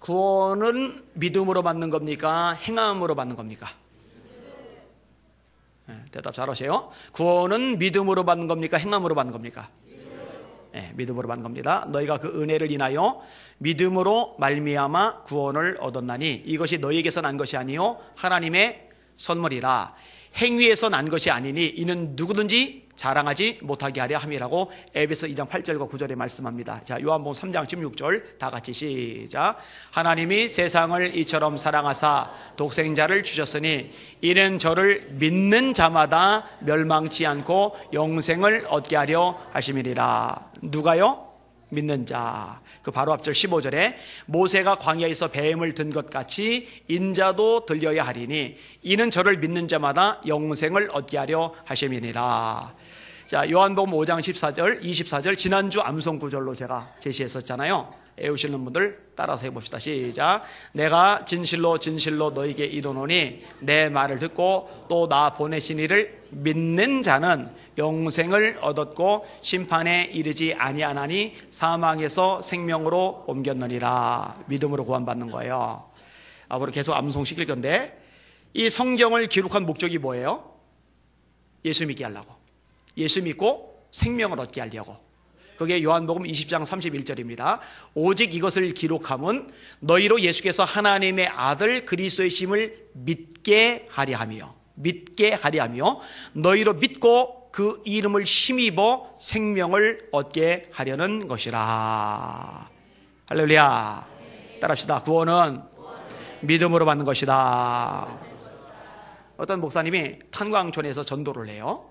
구원은 믿음으로 받는 겁니까? 행함으로 받는 겁니까? 대답 잘하세요. 구원은 믿음으로 받는 겁니까? 행함으로 받는 겁니까? 믿음으로 받는 겁니다. 너희가 그 은혜를 인하여 믿음으로 말미암아 구원을 얻었나니 이것이 너희에게서 난 것이 아니요 하나님의 선물이라. 행위에서 난 것이 아니니 이는 누구든지 자랑하지 못하게 하려 함이라고 에베소 2장 8절과 9절에 말씀합니다. 자, 요한복음 3장 16절 다 같이 시작. 하나님이 세상을 이처럼 사랑하사 독생자를 주셨으니 이는 저를 믿는 자마다 멸망치 않고 영생을 얻게 하려 하심이니라. 누가요? 믿는 자. 그 바로 앞절 15절에 모세가 광야에서 뱀을 든 것 같이 인자도 들려야 하리니 이는 저를 믿는 자마다 영생을 얻게 하려 하심이니라. 자, 요한복음 5장 14절 24절 지난주 암송 구절로 제가 제시했었잖아요. 애우시는 분들 따라서 해봅시다. 시작. 내가 진실로 진실로 너에게 이르노니 내 말을 듣고 또 나 보내신 이를 믿는 자는 영생을 얻었고 심판에 이르지 아니하나니 사망에서 생명으로 옮겼느니라. 믿음으로 구원받는 거예요. 앞으로 계속 암송시킬 건데 이 성경을 기록한 목적이 뭐예요? 예수 믿게 하려고. 예수 믿고 생명을 얻게 하려고. 그게 요한복음 20장 31절입니다. 오직 이것을 기록함은 너희로 예수께서 하나님의 아들 그리스도의 심을 믿게 하려 하며 너희로 믿고 그 이름을 힘입어 생명을 얻게 하려는 것이라. 할렐루야. 따라합시다. 구원은 믿음으로 받는 것이다. 어떤 목사님이 탄광촌에서 전도를 해요.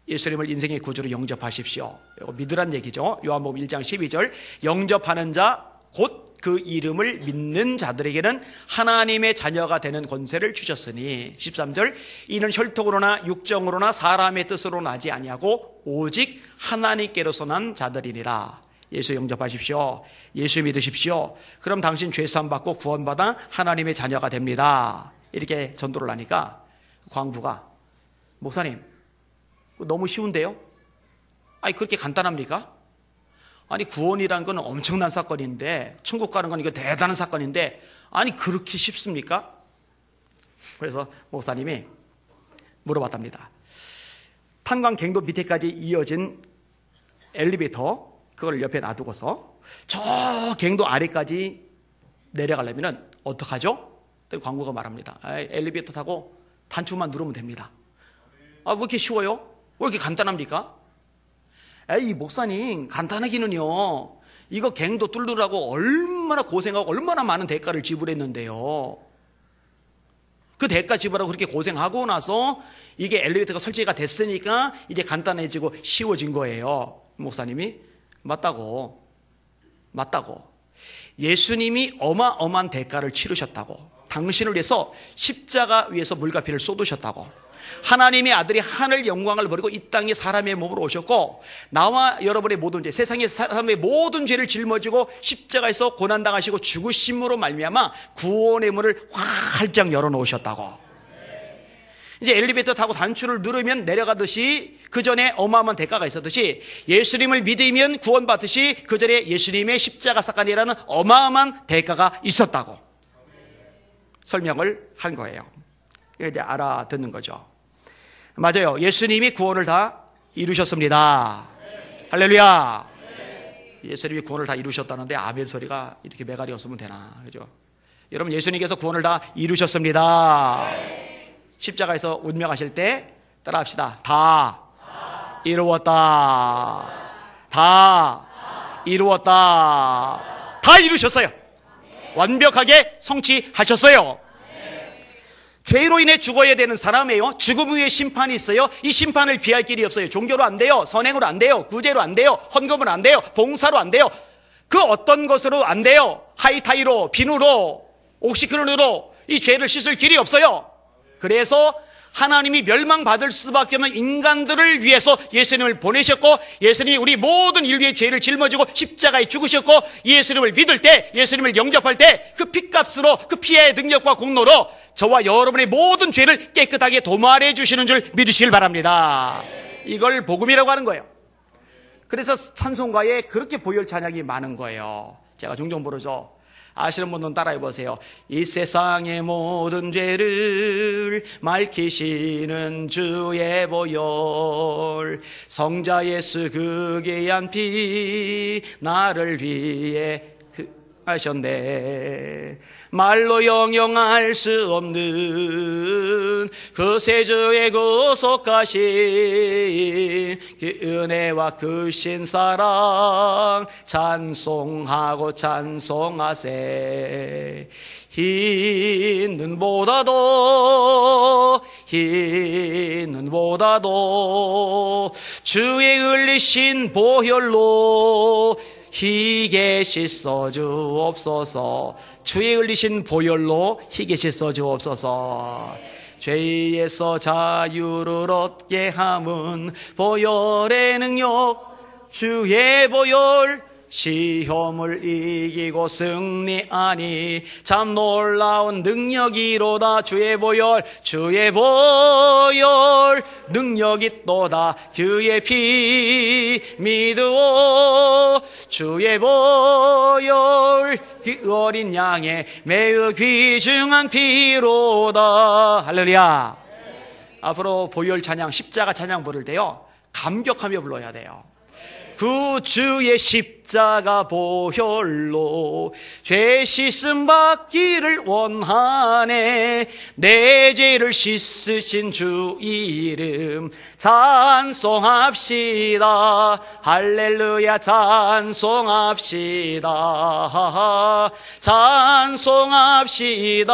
예수님을 인생의 구주로 영접하십시오. 이거 믿으란 얘기죠. 요한복음 1장 12절 영접하는 자 곧 그 이름을 믿는 자들에게는 하나님의 자녀가 되는 권세를 주셨으니 13절 이는 혈통으로나 육정으로나 사람의 뜻으로 나지 아니하고 오직 하나님께로서 난 자들이니라. 예수 영접하십시오. 예수 믿으십시오. 그럼 당신 죄사함 받고 구원받아 하나님의 자녀가 됩니다. 이렇게 전도를 하니까 광부가 목사님 너무 쉬운데요? 아니 그렇게 간단합니까? 아니 구원이란 건 엄청난 사건인데 천국 가는 건 이거 대단한 사건인데 아니 그렇게 쉽습니까? 그래서 목사님이 물어봤답니다. 탄광갱도 밑에까지 이어진 엘리베이터 그걸 옆에 놔두고서 저 갱도 아래까지 내려가려면 어떡하죠? 광부가 말합니다. 엘리베이터 타고 단추만 누르면 됩니다. 아, 왜 이렇게 쉬워요? 왜 이렇게 간단합니까? 에이 목사님 간단하기는요 이거 갱도 뚫으라고 얼마나 고생하고 얼마나 많은 대가를 지불했는데요. 그 대가 지불하고 그렇게 고생하고 나서 이게 엘리베이터가 설치가 됐으니까 이제 간단해지고 쉬워진 거예요. 목사님이 맞다고 예수님이 어마어마한 대가를 치르셨다고 당신을 위해서 십자가 위에서 물과 피를 쏟으셨다고 하나님의 아들이 하늘 영광을 버리고 이 땅에 사람의 몸으로 오셨고 나와 여러분의 모든 죄 세상의 사람의 모든 죄를 짊어지고 십자가에서 고난당하시고 죽으심으로 말미암아 구원의 문을 활짝 열어놓으셨다고. 이제 엘리베이터 타고 단추를 누르면 내려가듯이 그 전에 어마어마한 대가가 있었듯이 예수님을 믿으면 구원받듯이 그 전에 예수님의 십자가 사건이라는 어마어마한 대가가 있었다고 설명을 한 거예요. 이제 알아듣는 거죠. 맞아요. 예수님이 구원을 다 이루셨습니다. 네. 할렐루야. 네. 예수님이 구원을 다 이루셨다는데 아멘 소리가 이렇게 매갈이 없으면 되나, 그죠? 여러분 예수님께서 구원을 다 이루셨습니다. 네. 십자가에서 운명하실 때 따라합시다. 다 이루었다. 다 이루었다. 다 이루셨어요. 완벽하게 성취하셨어요. 죄로 인해 죽어야 되는 사람이에요. 죽음 후에 심판이 있어요. 이 심판을 피할 길이 없어요. 종교로 안 돼요. 선행으로 안 돼요. 구제로 안 돼요. 헌금으로 안 돼요. 봉사로 안 돼요. 그 어떤 것으로 안 돼요. 하이타이로, 비누로, 옥시크론으로 이 죄를 씻을 길이 없어요. 그래서 하나님이 멸망받을 수밖에 없는 인간들을 위해서 예수님을 보내셨고 예수님이 우리 모든 인류의 죄를 짊어지고 십자가에 죽으셨고 예수님을 믿을 때 예수님을 영접할 때 그 핏값으로 그 피의 능력과 공로로 저와 여러분의 모든 죄를 깨끗하게 도말해 주시는 줄 믿으시길 바랍니다. 이걸 복음이라고 하는 거예요. 그래서 찬송가에 그렇게 보혈 찬양이 많은 거예요. 제가 종종 부르죠. 아시는 분은 따라해 보세요. 이 세상의 모든 죄를 맑히시는 주의 보혈, 성자 예수 그 귀한 피 나를 위해 하셨네. 말로 영영할 수 없는 그 세주의 구속하신 그 은혜와 그 신사랑 찬송하고 찬송하세. 흰 눈보다도 주의 흘리신 보혈로 희게 씻어 주옵소서. 주의 흘리신 보혈로 희게 씻어 주옵소서. 죄에서 자유를 얻게 함은 보혈의 능력, 주의 보혈, 시험을 이기고 승리하니 참 놀라운 능력이로다. 주의 보혈, 주의 보혈 능력이 또다. 그의 피 믿으오. 주의 보혈 그 어린 양의 매우 귀중한 피로다. 할렐루야. 앞으로 보혈 찬양, 십자가 찬양 부를 때요, 감격하며 불러야 돼요. 그 주의 십자가 보혈로 죄 씻음 받기를 원하네. 내 죄를 씻으신 주 이름 찬송합시다. 할렐루야. 찬송합시다. 찬송합시다.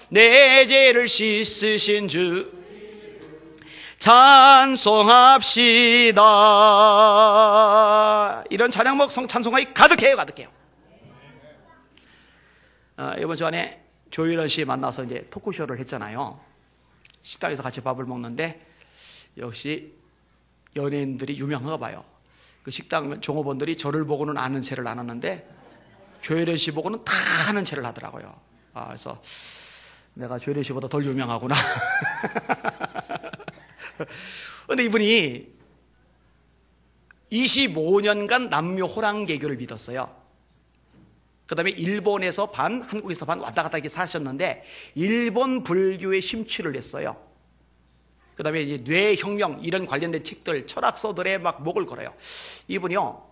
내 죄를 씻으신 주 찬송합시다. 이런 찬양목 찬송가이 가득해요. 이번 주간에 조일원 씨 만나서 이제 토크쇼를 했잖아요. 식당에서 같이 밥을 먹는데 역시 연예인들이 유명한가 봐요. 그 식당 종업원들이 저를 보고는 아는 체를 안 하는데 조일원 씨 보고는 다 아는 체를 하더라고요. 그래서 내가 조일원 씨보다 덜 유명하구나. 그런데 이분이 25년간 남묘 호랑개교를 믿었어요. 그 다음에 일본에서 반, 한국에서 반 왔다 갔다 이렇게 사셨는데 일본 불교에 심취를 했어요. 그 다음에 이제 뇌혁명 이런 관련된 책들, 철학서들에 막 목을 걸어요. 이분이요,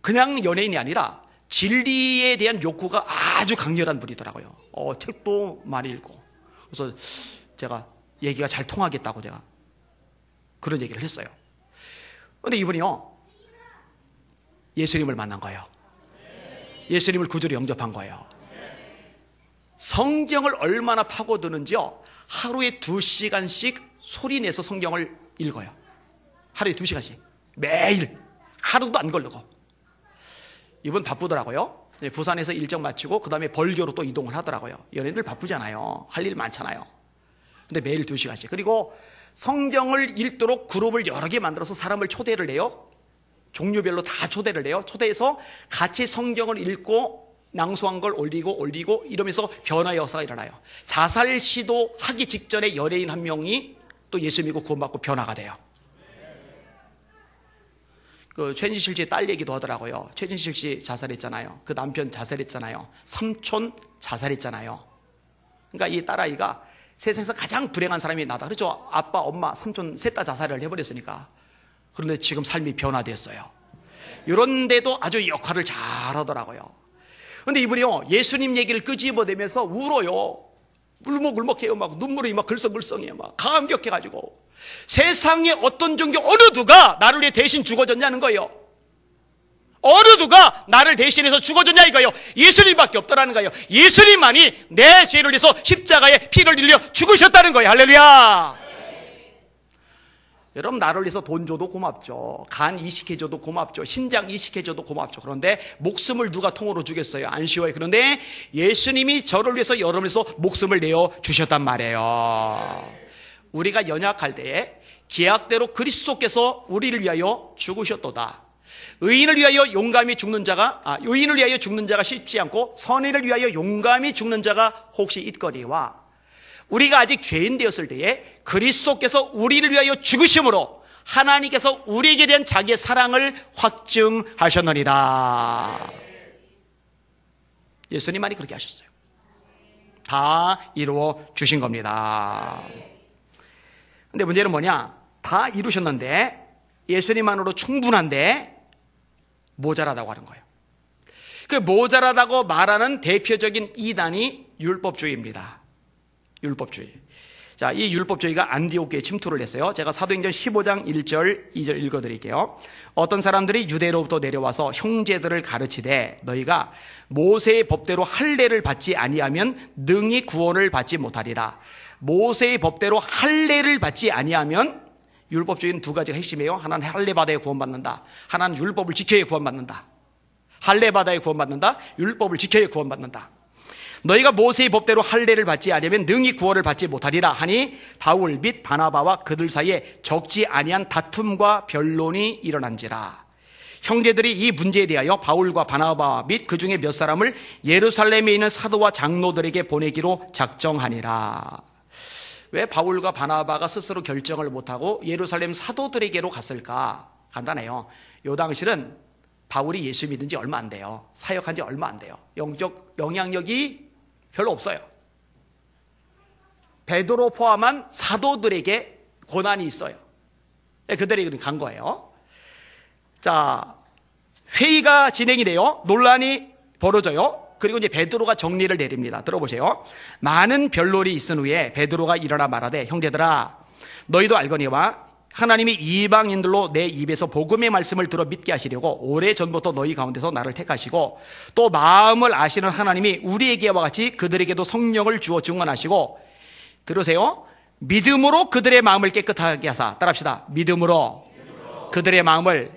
그냥 연예인이 아니라 진리에 대한 욕구가 아주 강렬한 분이더라고요. 책도 많이 읽고. 그래서 제가 얘기가 잘 통하겠다고 제가 그런 얘기를 했어요. 그런데 이분이요, 예수님을 만난 거예요. 예수님을 구주로 영접한 거예요. 성경을 얼마나 파고드는지요, 하루에 2시간씩 소리내서 성경을 읽어요. 하루에 2시간씩 매일, 하루도 안 걸르고. 이분 바쁘더라고요. 부산에서 일정 마치고 그 다음에 벌교로 또 이동을 하더라고요. 연예인들 바쁘잖아요. 할 일 많잖아요. 근데 매일 2시간씩. 그리고 성경을 읽도록 그룹을 여러 개 만들어서 사람을 초대를 해요. 종류별로 다 초대를 해요. 초대해서 같이 성경을 읽고 낭송한 걸 올리고 이러면서 변화의 역사가 일어나요. 자살 시도하기 직전에 연예인 한 명이 또 예수 믿고 구원받고 변화가 돼요. 그 최진실 씨의 딸 얘기도 하더라고요. 최진실 씨 자살했잖아요. 그 남편 자살했잖아요. 삼촌 자살했잖아요. 그러니까 이 딸아이가 세상에서 가장 불행한 사람이 나다. 그렇죠? 아빠, 엄마, 삼촌 셋 다 자살을 해버렸으니까. 그런데 지금 삶이 변화됐어요. 이런데도 아주 역할을 잘하더라고요. 그런데 이분이요, 예수님 얘기를 끄집어내면서 울어요. 울먹울먹해요. 막 눈물이 막 글썽글썽해요. 막 감격해가지고. 세상에 어떤 종교 어느 누가 나를 위해 대신 죽어졌냐는 거예요. 어느 누가 나를 대신해서 죽어줬냐 이거예요. 예수님밖에 없더라는 거예요. 예수님만이 내 죄를 위해서 십자가에 피를 흘려 죽으셨다는 거예요. 할렐루야. 여러분, 나를 위해서 돈 줘도 고맙죠. 간 이식해줘도 고맙죠. 신장 이식해줘도 고맙죠. 그런데 목숨을 누가 통으로 주겠어요? 안 쉬워요. 그런데 예수님이 저를 위해서 여러분을 위해서 목숨을 내어 주셨단 말이에요. 우리가 연약할 때에 계약대로 그리스도께서 우리를 위하여 죽으셨도다. 의인을 위하여 용감히 죽는 자가 의인을 위하여 죽는 자가 쉽지 않고 선인을 위하여 용감히 죽는 자가 혹시 있거니와, 우리가 아직 죄인 되었을 때에 그리스도께서 우리를 위하여 죽으심으로 하나님께서 우리에게 대한 자기의 사랑을 확증하셨느니라. 예수님만이 그렇게 하셨어요. 다 이루어 주신 겁니다. 근데 문제는 뭐냐? 다 이루셨는데 예수님만으로 충분한데 모자라다고 하는 거예요. 그 모자라다고 말하는 대표적인 이단이 율법주의입니다. 율법주의. 자, 이 율법주의가 안디옥교에 침투를 했어요. 제가 사도행전 15장 1절 2절 읽어드릴게요. 어떤 사람들이 유대로부터 내려와서 형제들을 가르치되 너희가 모세의 법대로 할례를 받지 아니하면 능히 구원을 받지 못하리라. 모세의 법대로 할례를 받지 아니하면, 율법주의는 두 가지가 핵심이에요. 하나는 할례 받아야 구원받는다. 하나는 율법을 지켜야 구원받는다. 할례 받아야 구원받는다. 율법을 지켜야 구원받는다. 너희가 모세의 법대로 할례를 받지 아니하면 능히 구원을 받지 못하리라 하니 바울 및 바나바와 그들 사이에 적지 아니한 다툼과 변론이 일어난지라. 형제들이 이 문제에 대하여 바울과 바나바 및 그 중에 몇 사람을 예루살렘에 있는 사도와 장로들에게 보내기로 작정하니라. 왜 바울과 바나바가 스스로 결정을 못하고 예루살렘 사도들에게로 갔을까? 간단해요. 요 당시는 바울이 예수 믿은 지 얼마 안 돼요. 사역한 지 얼마 안 돼요. 영적 영향력이 별로 없어요. 베드로 포함한 사도들에게 고난이 있어요. 그들에게 간 거예요. 자, 회의가 진행이 돼요. 논란이 벌어져요. 그리고 이제 베드로가 정리를 내립니다. 들어보세요. 많은 변론이 있은 후에 베드로가 일어나 말하되 형제들아 너희도 알거니와 하나님이 이방인들로 내 입에서 복음의 말씀을 들어 믿게 하시려고 오래전부터 너희 가운데서 나를 택하시고 또 마음을 아시는 하나님이 우리에게와 같이 그들에게도 성령을 주어 증언하시고, 들으세요, 믿음으로 그들의 마음을 깨끗하게 하사, 따라합시다. 믿음으로 그들의 마음을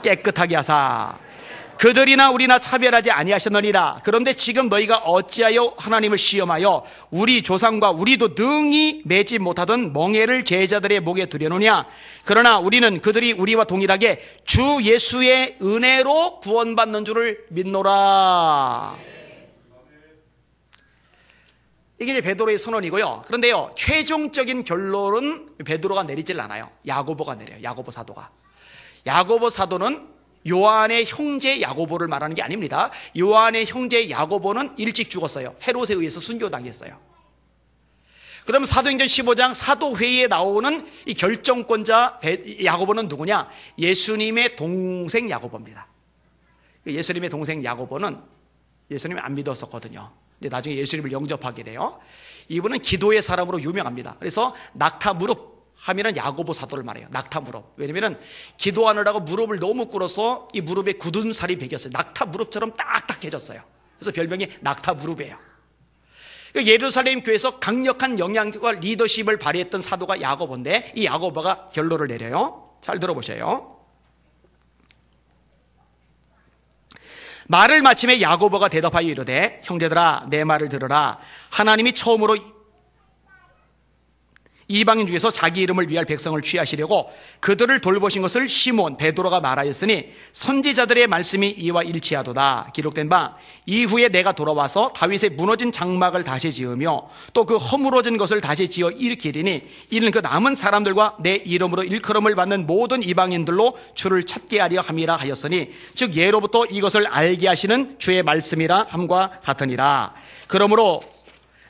깨끗하게 하사 그들이나 우리나 차별하지 아니하셨느니라. 그런데 지금 너희가 어찌하여 하나님을 시험하여 우리 조상과 우리도 능히 매지 못하던 멍에를 제자들의 목에 두려느냐. 그러나 우리는 그들이 우리와 동일하게 주 예수의 은혜로 구원받는 줄을 믿노라. 이게 이제 베드로의 선언이고요. 그런데요, 최종적인 결론은 베드로가 내리질 않아요. 야고보가 내려요. 야고보 사도가. 야고보 사도는 요한의 형제 야고보를 말하는 게 아닙니다. 요한의 형제 야고보는 일찍 죽었어요. 헤롯에 의해서 순교당했어요. 그럼 사도행전 15장 사도회의에 나오는 이 결정권자 야고보는 누구냐? 예수님의 동생 야고보입니다. 예수님의 동생 야고보는 예수님을 안 믿었었거든요. 근데 나중에 예수님을 영접하게 돼요. 이분은 기도의 사람으로 유명합니다. 그래서 낙타 무릎 하면은 야고보 사도를 말해요. 낙타 무릎. 왜냐면은 기도하느라고 무릎을 너무 꿇어서 이 무릎에 굳은 살이 배겼어요. 낙타 무릎처럼 딱딱해졌어요. 그래서 별명이 낙타 무릎이에요. 예루살렘 교회에서 강력한 영향력과 리더십을 발휘했던 사도가 야고보인데, 이 야고보가 결론을 내려요. 잘 들어보세요. 말을 마침에 야고보가 대답하여 이르되 형제들아 내 말을 들으라. 하나님이 처음으로 이방인 중에서 자기 이름을 위할 백성을 취하시려고 그들을 돌보신 것을 시몬 베드로가 말하였으니 선지자들의 말씀이 이와 일치하도다. 기록된 바 이후에 내가 돌아와서 다윗의 무너진 장막을 다시 지으며 또 그 허물어진 것을 다시 지어 일으키리니 이는 그 남은 사람들과 내 이름으로 일컬음을 받는 모든 이방인들로 주를 찾게 하려 함이라 하였으니 즉 예로부터 이것을 알게 하시는 주의 말씀이라 함과 같으니라. 그러므로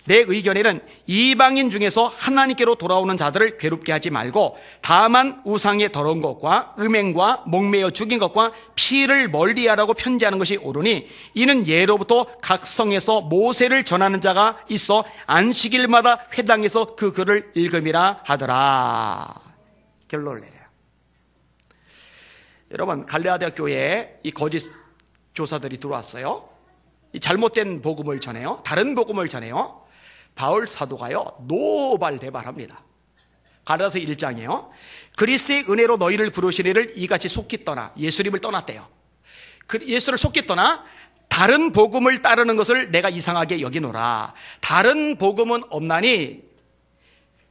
내 의견에는 이방인 중에서 하나님께로 돌아오는 자들을 괴롭게 하지 말고 다만 우상의 더러운 것과 음행과 목매어 죽인 것과 피를 멀리하라고 편지하는 것이 옳으니 이는 예로부터 각 성에서 모세를 전하는 자가 있어 안식일마다 회당에서 그 글을 읽음이라 하더라. 결론을 내려요. 여러분, 갈레아디아 교회에 이 거짓 조사들이 들어왔어요. 이 잘못된 복음을 전해요. 다른 복음을 전해요. 바울 사도가요, 노발대발합니다. 갈라디아서 1장이에요. 그리스의 은혜로 너희를 부르시니를 이같이 속히 떠나, 예수님을 떠났대요. 예수를 속히 떠나 다른 복음을 따르는 것을 내가 이상하게 여기노라. 다른 복음은 없나니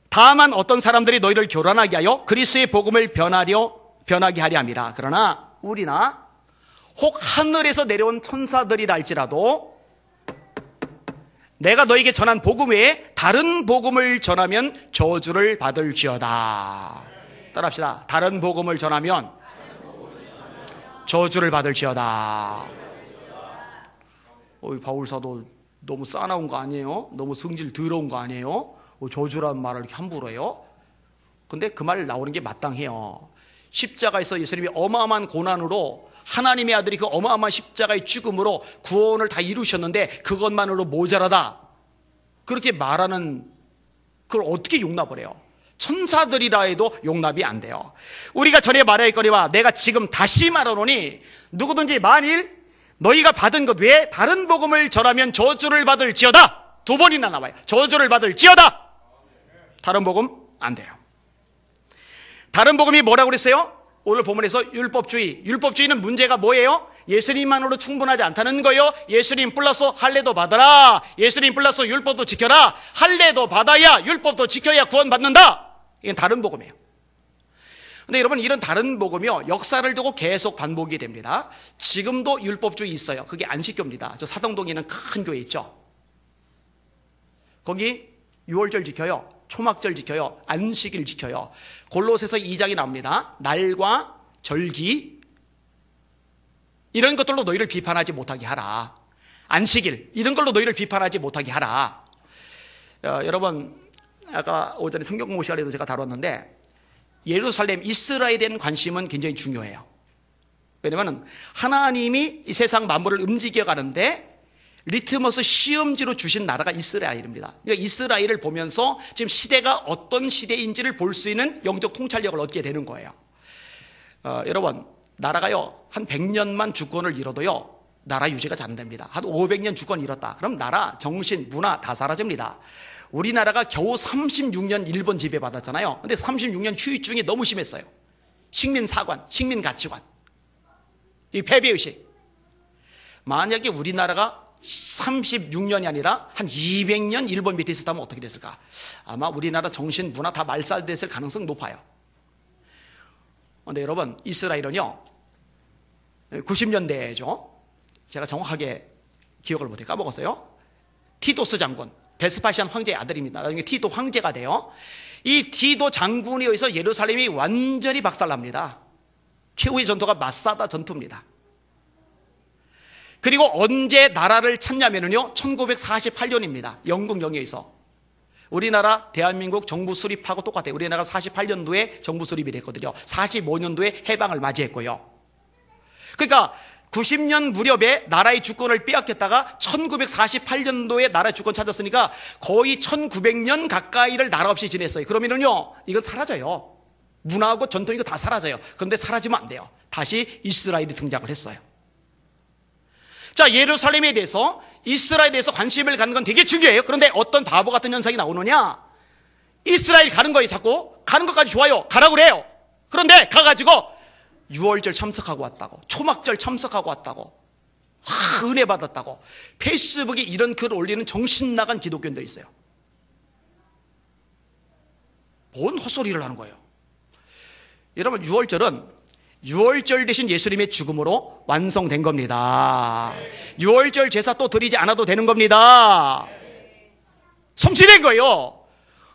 다만 어떤 사람들이 너희를 교란하게 하여 그리스의 복음을 변하게 하려 함이라. 그러나 우리나 혹 하늘에서 내려온 천사들이라 할지라도 내가 너에게 전한 복음 외에 다른 복음을 전하면 저주를 받을지어다. 따라합시다. 다른 복음을 전하면 저주를 받을지어다. 바울사도 너무 싸나운 거 아니에요? 너무 성질 더러운 거 아니에요? 저주라는 말을 이렇게 함부로 해요? 근데 그 말 나오는 게 마땅해요. 십자가에서 예수님이 어마어마한 고난으로 하나님의 아들이 그 어마어마한 십자가의 죽음으로 구원을 다 이루셨는데 그것만으로 모자라다 그렇게 말하는 그걸 어떻게 용납을 해요? 천사들이라 해도 용납이 안 돼요. 우리가 전에 말했거니와 내가 지금 다시 말하노니 누구든지 만일 너희가 받은 것 외에 다른 복음을 전하면 저주를 받을지어다. 2번이나 나와요. 저주를 받을지어다. 다른 복음 안 돼요. 다른 복음이 뭐라고 그랬어요? 오늘 본문에서 율법주의는 문제가 뭐예요? 예수님만으로 충분하지 않다는 거예요. 예수님 플러스 할례도 받아라. 예수님 플러스 율법도 지켜라. 할례도 받아야 율법도 지켜야 구원받는다. 이건 다른 복음이에요. 근데 여러분 이런 다른 복음이요 역사를 두고 계속 반복이 됩니다. 지금도 율법주의 있어요. 그게 안식교입니다. 저 사동동에 있는 큰 교회 있죠. 거기 유월절 지켜요. 초막절 지켜요. 안식일 지켜요. 골로새서 2장이 나옵니다. 날과 절기 이런 것들로 너희를 비판하지 못하게 하라. 안식일 이런 걸로 너희를 비판하지 못하게 하라. 여러분 아까 오전에 성경 공부 시간에도 제가 다뤘는데 예루살렘 이스라엘에 대한 관심은 굉장히 중요해요. 왜냐하면 하나님이 이 세상 만물을 움직여가는데 리트머스 시험지로 주신 나라가 이스라엘입니다. 그러니까 이스라엘을 보면서 지금 시대가 어떤 시대인지를 볼 수 있는 영적 통찰력을 얻게 되는 거예요. 여러분 나라가요 한 100년만 주권을 잃어도요 나라 유지가 잘 안 됩니다. 한 500년 주권 잃었다 그럼 나라, 정신, 문화 다 사라집니다. 우리나라가 겨우 36년 일본 지배받았잖아요. 근데 36년 휴유증이 너무 심했어요. 식민사관, 식민가치관, 이 패배의식. 만약에 우리나라가 36년이 아니라 한 200년 일본 밑에 있었다면 어떻게 됐을까? 아마 우리나라 정신, 문화 다 말살됐을 가능성이 높아요. 그런데 여러분 이스라엘은요 90년대죠. 제가 정확하게 기억을 못해 까먹었어요. 티도스 장군 베스파시안 황제의 아들입니다. 나중에 티도 황제가 돼요. 이 티도 장군에 의해서 예루살렘이 완전히 박살납니다. 최후의 전투가 마사다 전투입니다. 그리고 언제 나라를 찾냐면요 1948년입니다. 영국 영해에서 우리나라 대한민국 정부 수립하고 똑같아요. 우리나라가 48년도에 정부 수립이 됐거든요. 45년도에 해방을 맞이했고요. 그러니까 90년 무렵에 나라의 주권을 빼앗겼다가 1948년도에 나라의 주권 찾았으니까 거의 1900년 가까이를 나라 없이 지냈어요. 그러면은요 이건 사라져요. 문화하고 전통 이거 다 사라져요. 그런데 사라지면 안 돼요. 다시 이스라엘이 등장을 했어요. 자, 예루살렘에 대해서 이스라엘에 대해서 관심을 갖는 건 되게 중요해요. 그런데 어떤 바보 같은 현상이 나오느냐, 이스라엘 가는 거예요. 자꾸 가는 것까지 좋아요. 가라고 그래요. 그런데 가가지고 유월절 참석하고 왔다고, 초막절 참석하고 왔다고, 은혜 받았다고 페이스북에 이런 글 올리는 정신 나간 기독교인들이 있어요. 뭔 헛소리를 하는 거예요. 여러분 유월절은 유월절 대신 예수님의 죽음으로 완성된 겁니다. 유월절 제사 또 드리지 않아도 되는 겁니다. 성취된 거예요.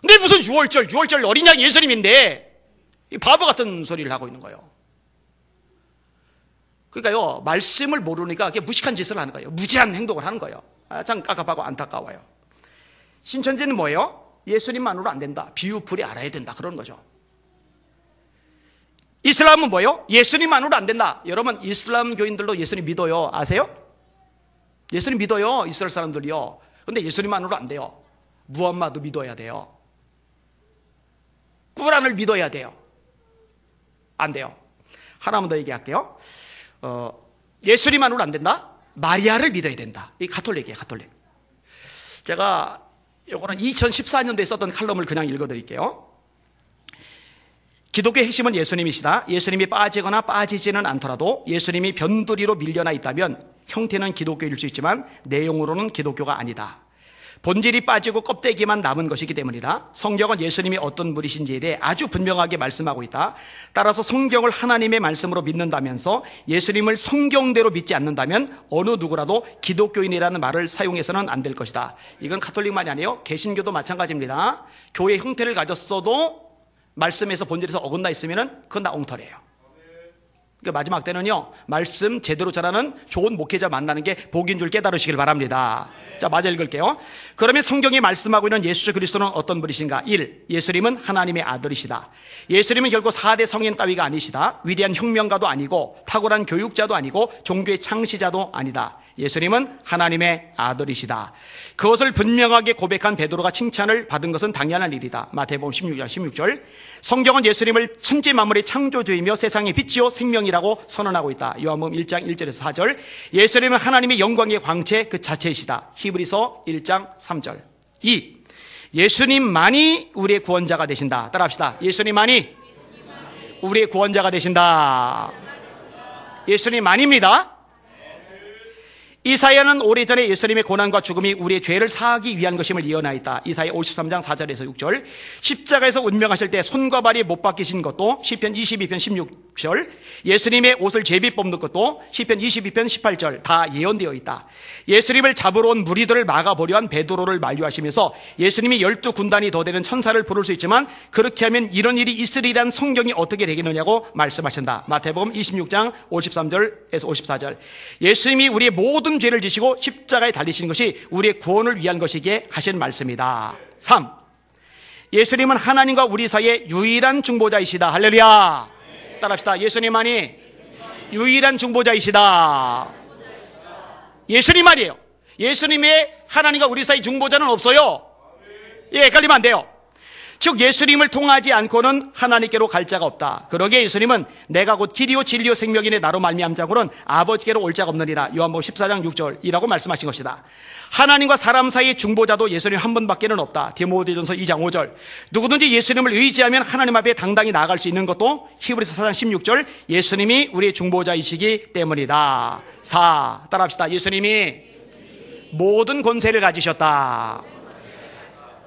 근데 무슨 유월절 어린 양 예수님인데 이 바보 같은 소리를 하고 있는 거예요. 그러니까요 말씀을 모르니까 무식한 짓을 하는 거예요. 무지한 행동을 하는 거예요. 참 깝깝하고 안타까워요. 신천지는 뭐예요? 예수님만으로 안 된다. 비유풀이 알아야 된다. 그런 거죠. 이슬람은 뭐예요? 예수님만으로 안 된다. 여러분 이슬람 교인들도 예수님 믿어요. 아세요? 예수님 믿어요. 이스라엘 사람들이요. 근데 예수님만으로 안 돼요. 무함마드 믿어야 돼요. 꾸란을 믿어야 돼요. 안 돼요. 하나만 더 얘기할게요. 예수님만으로 안 된다. 마리아를 믿어야 된다. 이 가톨릭이에요. 가톨릭. 제가 요거는 2014년도에 썼던 칼럼을 그냥 읽어드릴게요. 기독교의 핵심은 예수님이시다. 예수님이 빠지거나 빠지지는 않더라도 예수님이 변두리로 밀려나 있다면 형태는 기독교일 수 있지만 내용으로는 기독교가 아니다. 본질이 빠지고 껍데기만 남은 것이기 때문이다. 성경은 예수님이 어떤 분이신지에 대해 아주 분명하게 말씀하고 있다. 따라서 성경을 하나님의 말씀으로 믿는다면서 예수님을 성경대로 믿지 않는다면 어느 누구라도 기독교인이라는 말을 사용해서는 안 될 것이다. 이건 가톨릭만이 아니에요. 개신교도 마찬가지입니다. 교회 형태를 가졌어도 말씀에서 본질에서 어긋나 있으면 그건 다 엉터리예요. 그러니까 마지막 때는요, 말씀 제대로 전하는 좋은 목회자 만나는 게 복인 줄 깨달으시길 바랍니다. 자, 마저 읽을게요. 그러면 성경이 말씀하고 있는 예수 그리스도는 어떤 분이신가? 1. 예수님은 하나님의 아들이시다. 예수님은 결코 4대 성인 따위가 아니시다. 위대한 혁명가도 아니고 탁월한 교육자도 아니고 종교의 창시자도 아니다. 예수님은 하나님의 아들이시다. 그것을 분명하게 고백한 베드로가 칭찬을 받은 것은 당연한 일이다. 마태복음 16장 16절. 성경은 예수님을 천지 만물의 창조주이며 세상의 빛이요 생명이라고 선언하고 있다. 요한복음 1장 1절에서 4절. 예수님은 하나님의 영광의 광채 그 자체이시다. 히브리서 1장 3절. 2. 예수님만이 우리의 구원자가 되신다. 따라합시다. 예수님만이 우리의 구원자가 되신다. 예수님만입니다. 이사야는 오래전에 예수님의 고난과 죽음이 우리의 죄를 사하기 위한 것임을 예언하였다. 이사야 53장 4절에서 6절. 십자가에서 운명하실 때 손과 발이 못 박히신 것도 시편 22편 16절, 예수님의 옷을 제비 뽑는 것도 시편 22편 18절 다 예언되어 있다. 예수님을 잡으러 온 무리들을 막아보려 한 베드로를 만류하시면서 예수님이 12군단이 더 되는 천사를 부를 수 있지만 그렇게 하면 이런 일이 있으리란 성경이 어떻게 되겠느냐고 말씀하신다. 마태복음 26장 53절에서 54절. 예수님이 우리의 모든 죄를 지시고 십자가에 달리신 것이 우리의 구원을 위한 것이기에 하신 말씀이다. 3. 예수님은 하나님과 우리 사이의 유일한 중보자이시다. 할렐루야. 따라합시다. 예수님만이 유일한 중보자이시다. 예수님만이에요. 예수님의 하나님과 우리 사이 중보자는 없어요. 예, 헷갈리면 안 돼요. 즉 예수님을 통하지 않고는 하나님께로 갈 자가 없다. 그러기에 예수님은 내가 곧 길이요 진리요 생명이네 나로 말미암은 자고는 아버지께로 올 자가 없느니라. 요한복음 14장 6절이라고 말씀하신 것이다. 하나님과 사람 사이의 중보자도 예수님 한 분밖에는 없다. 디모데전서 2장 5절. 누구든지 예수님을 의지하면 하나님 앞에 당당히 나아갈 수 있는 것도 히브리서 4장 16절. 예수님이 우리의 중보자이시기 때문이다. 4. 따라합시다. 예수님이 모든 권세를 가지셨다.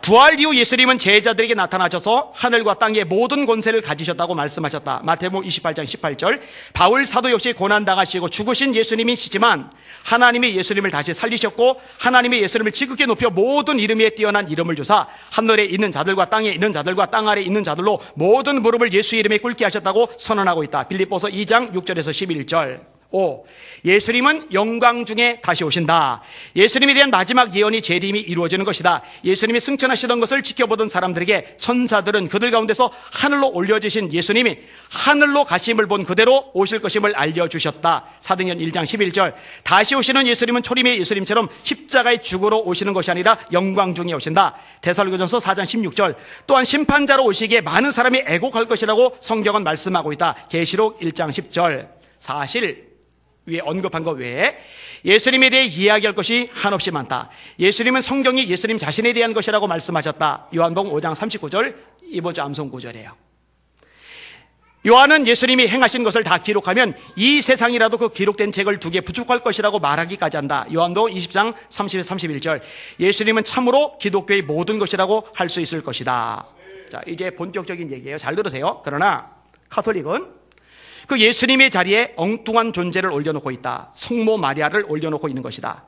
부활 이후 예수님은 제자들에게 나타나셔서 하늘과 땅의 모든 권세를 가지셨다고 말씀하셨다. 마태복음 28장 18절. 바울 사도 역시 고난당하시고 죽으신 예수님이시지만 하나님이 예수님을 다시 살리셨고 하나님이 예수님을 지극히 높여 모든 이름에 뛰어난 이름을 주사 하늘에 있는 자들과 땅에 있는 자들과 땅 아래 있는 자들로 모든 무릎을 예수 이름에 꿇게 하셨다고 선언하고 있다. 빌립보서 2장 6절에서 11절. 5. 예수님은 영광 중에 다시 오신다. 예수님에 대한 마지막 예언이 재림이 이루어지는 것이다. 예수님이 승천하시던 것을 지켜보던 사람들에게 천사들은 그들 가운데서 하늘로 올려주신 예수님이 하늘로 가심을 본 그대로 오실 것임을 알려주셨다. 사도행전 1장 11절. 다시 오시는 예수님은 초림의 예수님처럼 십자가에 죽으러 오시는 것이 아니라 영광 중에 오신다. 데살로니가전서 4장 16절. 또한 심판자로 오시기에 많은 사람이 애곡할 것이라고 성경은 말씀하고 있다. 계시록 1장 10절. 사실 위에 언급한 것 외에 예수님에 대해 이야기할 것이 한없이 많다. 예수님은 성경이 예수님 자신에 대한 것이라고 말씀하셨다. 요한복음 5장 39절, 이번 주 암송 구절이에요. 요한은 예수님이 행하신 것을 다 기록하면 이 세상이라도 그 기록된 책을 2개 부족할 것이라고 말하기까지 한다. 요한복음 20장 30에서 31절. 예수님은 참으로 기독교의 모든 것이라고 할 수 있을 것이다. 자, 이제 본격적인 얘기예요. 잘 들으세요. 그러나 가톨릭은 그 예수님의 자리에 엉뚱한 존재를 올려놓고 있다. 성모 마리아를 올려놓고 있는 것이다.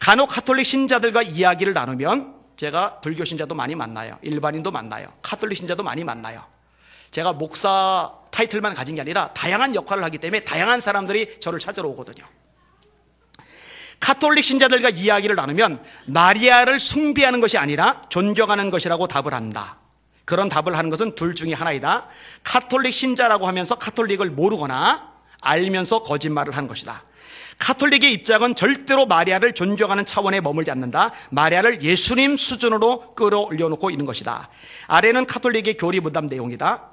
간혹 가톨릭 신자들과 이야기를 나누면 제가 불교 신자도 많이 만나요. 일반인도 만나요. 가톨릭 신자도 많이 만나요. 제가 목사 타이틀만 가진 게 아니라 다양한 역할을 하기 때문에 다양한 사람들이 저를 찾으러 오거든요. 가톨릭 신자들과 이야기를 나누면 마리아를 숭배하는 것이 아니라 존경하는 것이라고 답을 한다. 그런 답을 하는 것은 둘 중에 하나이다. 가톨릭 신자라고 하면서 가톨릭을 모르거나 알면서 거짓말을 하는 것이다. 가톨릭의 입장은 절대로 마리아를 존경하는 차원에 머물지 않는다. 마리아를 예수님 수준으로 끌어올려놓고 있는 것이다. 아래는 가톨릭의 교리 문답 내용이다.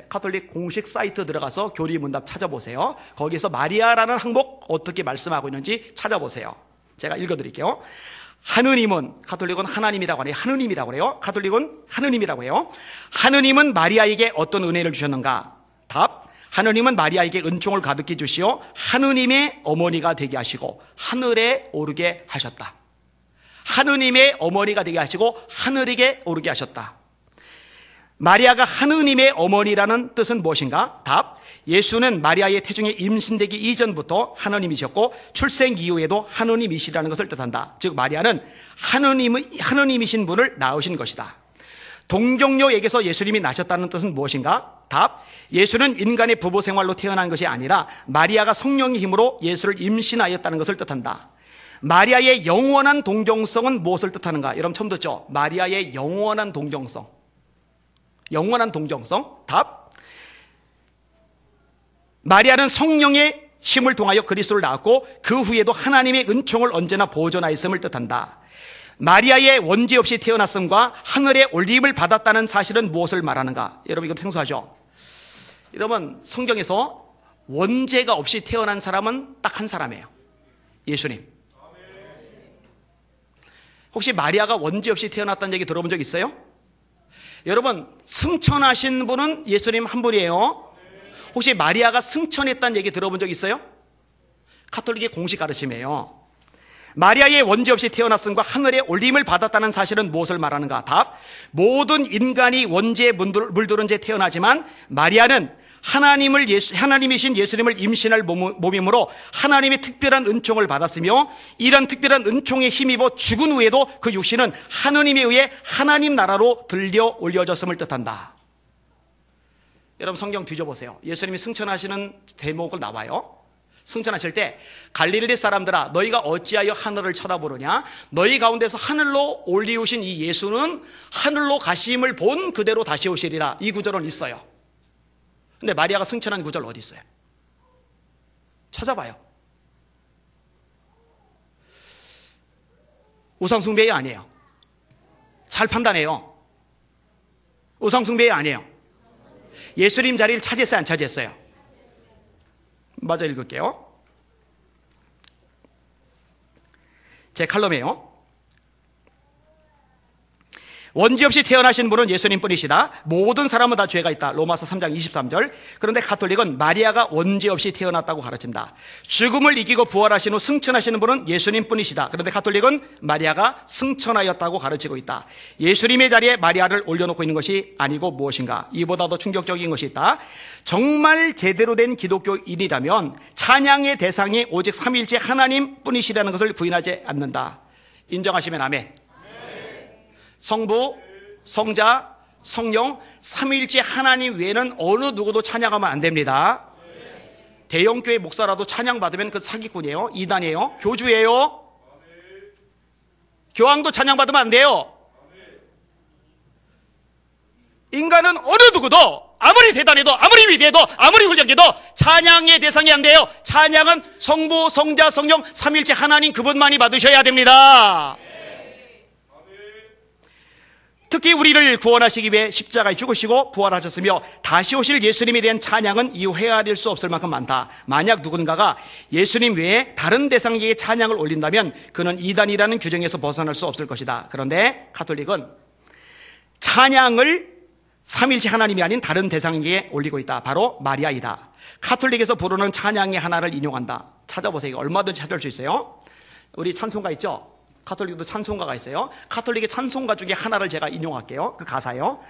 가톨릭 공식 사이트 들어가서 교리 문답 찾아보세요. 거기에서 마리아라는 항목 어떻게 말씀하고 있는지 찾아보세요. 제가 읽어드릴게요. 하느님은, 가톨릭은 하나님이라고 하네요. 하느님이라고 그래요. 가톨릭은 하느님이라고 해요. 하느님은 마리아에게 어떤 은혜를 주셨는가? 답. 하느님은 마리아에게 은총을 가득히 주시어 하느님의 어머니가 되게 하시고 하늘에 오르게 하셨다. 하느님의 어머니가 되게 하시고 하늘에 오르게 하셨다. 마리아가 하느님의 어머니라는 뜻은 무엇인가? 답. 예수는 마리아의 태중에 임신되기 이전부터 하느님이셨고 출생 이후에도 하느님이시라는 것을 뜻한다. 즉 마리아는 하느님이신 분을 낳으신 것이다. 동정녀에게서 예수님이 나셨다는 뜻은 무엇인가? 답, 예수는 인간의 부부 생활로 태어난 것이 아니라 마리아가 성령의 힘으로 예수를 임신하였다는 것을 뜻한다. 마리아의 영원한 동정성은 무엇을 뜻하는가? 여러분 처음 듣죠? 마리아의 영원한 동정성. 영원한 동정성. 답, 마리아는 성령의 힘을 통하여 그리스도를 낳았고 그 후에도 하나님의 은총을 언제나 보존하였음을 뜻한다. 마리아의 원죄 없이 태어났음과 하늘의 올림을 받았다는 사실은 무엇을 말하는가? 여러분 이거 생소하죠? 여러분 성경에서 원죄가 없이 태어난 사람은 딱 한 사람이에요. 예수님. 혹시 마리아가 원죄 없이 태어났다는 얘기 들어본 적 있어요? 여러분 승천하신 분은 예수님 한 분이에요. 혹시 마리아가 승천했다는 얘기 들어본 적 있어요? 가톨릭의 공식 가르침이에요. 마리아의 원죄 없이 태어났음과 하늘의 올림을 받았다는 사실은 무엇을 말하는가? 답, 모든 인간이 원죄에 물들은 채 태어나지만 마리아는 하나님이신 예수님을 임신할 몸이므로 하나님의 특별한 은총을 받았으며 이런 특별한 은총에 힘입어 죽은 후에도 그 육신은 하느님에 의해 하나님 나라로 들려 올려졌음을 뜻한다. 여러분 성경 뒤져보세요. 예수님이 승천하시는 대목을 나와요. 승천하실 때 갈릴리 사람들아 너희가 어찌하여 하늘을 쳐다보느냐? 너희 가운데서 하늘로 올리우신 이 예수는 하늘로 가심을 본 그대로 다시 오시리라. 이 구절은 있어요. 근데 마리아가 승천한 구절 어디 있어요? 찾아봐요. 우상숭배이 아니에요. 잘 판단해요. 우상숭배이 아니에요. 예수님 자리를 차지했어요, 안 차지했어요? 맞아 읽을게요. 제 칼럼이에요. 원죄 없이 태어나신 분은 예수님 뿐이시다. 모든 사람은 다 죄가 있다. 로마서 3장 23절. 그런데 가톨릭은 마리아가 원죄 없이 태어났다고 가르친다. 죽음을 이기고 부활하신 후 승천하시는 분은 예수님 뿐이시다. 그런데 가톨릭은 마리아가 승천하였다고 가르치고 있다. 예수님의 자리에 마리아를 올려놓고 있는 것이 아니고 무엇인가? 이보다 더 충격적인 것이 있다. 정말 제대로 된 기독교인이라면 찬양의 대상이 오직 삼위일체 하나님 뿐이시라는 것을 부인하지 않는다. 인정하시면 아멘. 성부, 성자, 성령, 삼위일체 하나님 외에는 어느 누구도 찬양하면 안 됩니다. 대형교회 목사라도 찬양받으면 그 사기꾼이에요. 이단이에요. 교주예요. 교황도 찬양받으면 안 돼요. 인간은 어느 누구도 아무리 대단해도 아무리 위대해도 아무리 훌륭해도 찬양의 대상이 안 돼요. 찬양은 성부, 성자, 성령, 삼위일체 하나님 그분만이 받으셔야 됩니다. 특히 우리를 구원하시기 위해 십자가에 죽으시고 부활하셨으며 다시 오실 예수님에 대한 찬양은 이후 헤아릴 수 없을 만큼 많다. 만약 누군가가 예수님 외에 다른 대상에게 찬양을 올린다면 그는 이단이라는 규정에서 벗어날 수 없을 것이다. 그런데 가톨릭은 찬양을 삼위일체 하나님이 아닌 다른 대상에게 올리고 있다. 바로 마리아이다. 가톨릭에서 부르는 찬양의 하나를 인용한다. 찾아보세요. 얼마든지 찾을 수 있어요. 우리 찬송가 있죠? 가톨릭도 찬송가가 있어요. 가톨릭의 찬송가 중에 하나를 제가 인용할게요. 그 가사요.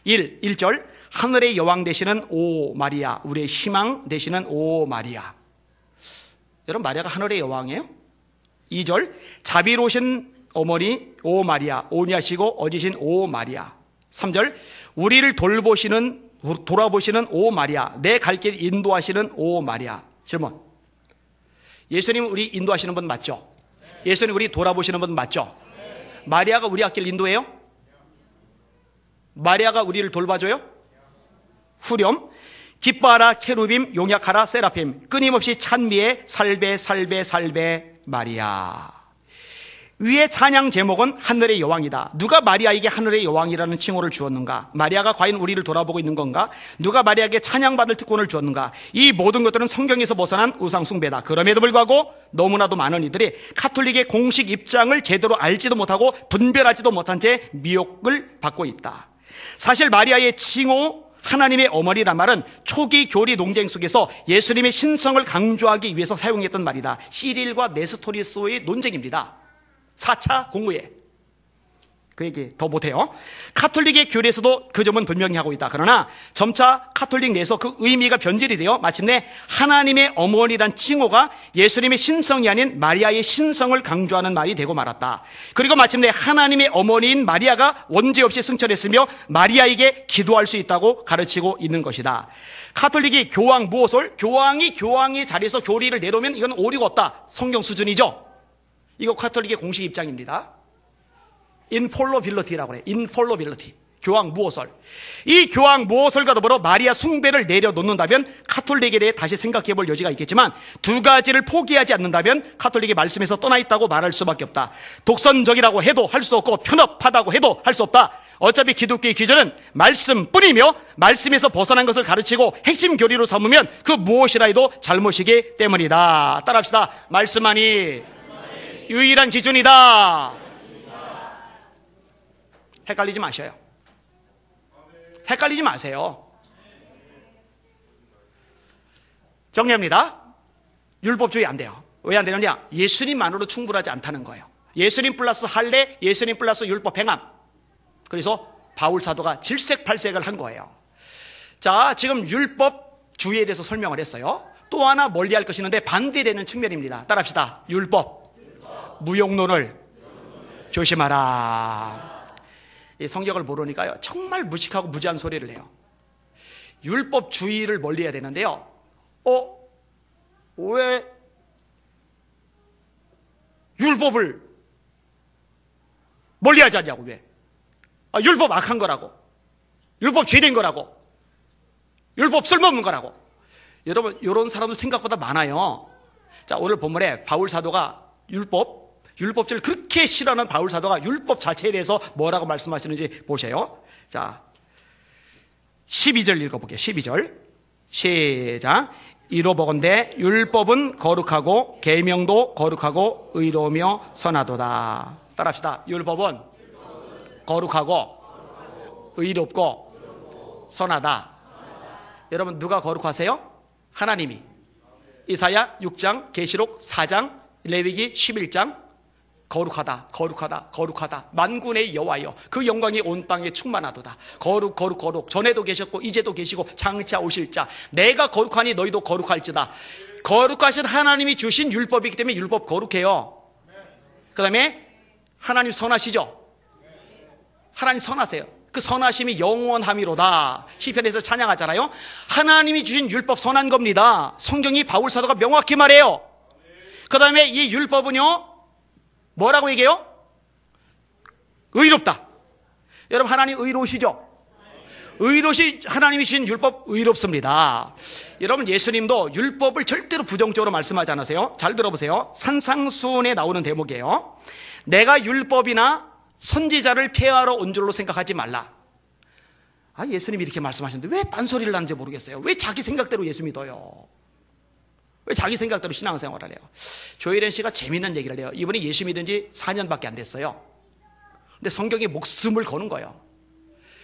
1절 하늘의 여왕 되시는 오 마리아, 우리의 희망 되시는 오 마리아. 여러분 마리아가 하늘의 여왕이에요? 2절 자비로우신 어머니 오 마리아, 온유하시고 어지신 오 마리아. 3절 우리를 돌아보시는 오 마리아, 내 갈 길 인도하시는 오 마리아. 질문, 예수님 우리 인도하시는 분 맞죠? 예수님 우리 돌아보시는 분 맞죠? 마리아가 우리 앞길 인도해요? 마리아가 우리를 돌봐줘요? 후렴 기뻐하라 케루빔 용약하라 세라핌 끊임없이 찬미에 살베 살베 살베 마리아. 위의 찬양 제목은 하늘의 여왕이다. 누가 마리아에게 하늘의 여왕이라는 칭호를 주었는가? 마리아가 과연 우리를 돌아보고 있는 건가? 누가 마리아에게 찬양받을 특권을 주었는가? 이 모든 것들은 성경에서 벗어난 우상숭배다. 그럼에도 불구하고 너무나도 많은 이들이 가톨릭의 공식 입장을 제대로 알지도 못하고 분별하지도 못한 채 미혹을 받고 있다. 사실 마리아의 칭호 하나님의 어머니란 말은 초기 교리 논쟁 속에서 예수님의 신성을 강조하기 위해서 사용했던 말이다. 시릴과 네스토리스의 논쟁입니다. 4차 공의회. 그 얘기 더 못해요. 카톨릭의 교리에서도 그 점은 분명히 하고 있다. 그러나 점차 카톨릭 내에서 그 의미가 변질이 되어 마침내 하나님의 어머니란 칭호가 예수님의 신성이 아닌 마리아의 신성을 강조하는 말이 되고 말았다. 그리고 마침내 하나님의 어머니인 마리아가 원죄 없이 승천했으며 마리아에게 기도할 수 있다고 가르치고 있는 것이다. 카톨릭이 교황 무엇을? 교황이 교황의 자리에서 교리를 내놓으면 이건 오류가 없다. 성경 수준이죠. 이거 카톨릭의 공식 입장입니다. 인폴로빌리티라고 그래요. 인폴로빌리티. 교황 무엇을. 이 교황 무엇을과 더불어 마리아 숭배를 내려놓는다면 카톨릭에 대해 다시 생각해 볼 여지가 있겠지만 두 가지를 포기하지 않는다면 카톨릭의 말씀에서 떠나 있다고 말할 수밖에 없다. 독선적이라고 해도 할 수 없고 편협하다고 해도 할 수 없다. 어차피 기독교의 기준은 말씀뿐이며 말씀에서 벗어난 것을 가르치고 핵심 교리로 삼으면 그 무엇이라 해도 잘못이기 때문이다. 따라합시다. 말씀만이 유일한 기준이다. 헷갈리지 마셔요. 헷갈리지 마세요. 정리합니다. 율법주의 안 돼요. 왜 안 되느냐? 예수님만으로 충분하지 않다는 거예요. 예수님 플러스 할례, 예수님 플러스 율법 행함. 그래서 바울 사도가 질색팔색을 한 거예요. 자, 지금 율법주의에 대해서 설명을 했어요. 또 하나 멀리할 것이 있는데 반대되는 측면입니다. 따라합시다. 율법. 무용론을 조심하라. 이 성경을 모르니까요, 정말 무식하고 무지한 소리를 해요. 율법주의를 멀리해야 되는데요. 왜 율법을 멀리하지 않냐고. 왜? 율법 악한 거라고, 율법 죄된 거라고, 율법 쓸모없는 거라고. 여러분, 이런 사람도 생각보다 많아요. 자, 오늘 본문에 바울 사도가 율법주의를 그렇게 싫어하는 바울 사도가 율법 자체에 대해서 뭐라고 말씀하시는지 보세요. 자, 12절 읽어볼게요. 12절 시작. 이로보건대 율법은 거룩하고 계명도 거룩하고 의로우며 선하도다. 따라합시다. 율법은 거룩하고 의롭고 선하다. 여러분, 누가 거룩하세요? 하나님이. 이사야 6장, 계시록 4장, 레위기 11장. 거룩하다, 거룩하다, 거룩하다. 만군의 여호와여, 그 영광이 온 땅에 충만하도다. 거룩, 거룩, 거룩. 전에도 계셨고 이제도 계시고 장차 오실 자. 내가 거룩하니 너희도 거룩할지다. 거룩하신 하나님이 주신 율법이기 때문에 율법 거룩해요. 그 다음에 하나님 선하시죠? 하나님 선하세요. 그 선하심이 영원함이로다. 시편에서 찬양하잖아요. 하나님이 주신 율법 선한 겁니다. 성경이 바울 사도가 명확히 말해요. 그 다음에 이 율법은요, 뭐라고 얘기해요? 의롭다. 여러분, 하나님 의로우시죠? 의로우시 하나님이 주신 율법 의롭습니다. 여러분, 예수님도 율법을 절대로 부정적으로 말씀하지 않으세요. 잘 들어보세요. 산상수훈에 나오는 대목이에요. 내가 율법이나 선지자를 폐하러 온 줄로 생각하지 말라. 예수님이 이렇게 말씀하셨는데 왜 딴소리를 하는지 모르겠어요. 왜 자기 생각대로 예수 믿어요? 왜 자기 생각대로 신앙생활을 해요? 조혜련 씨가 재미있는 얘기를 해요. 이분이 예수 믿은 지 4년밖에 안 됐어요. 근데 성경에 목숨을 거는 거예요.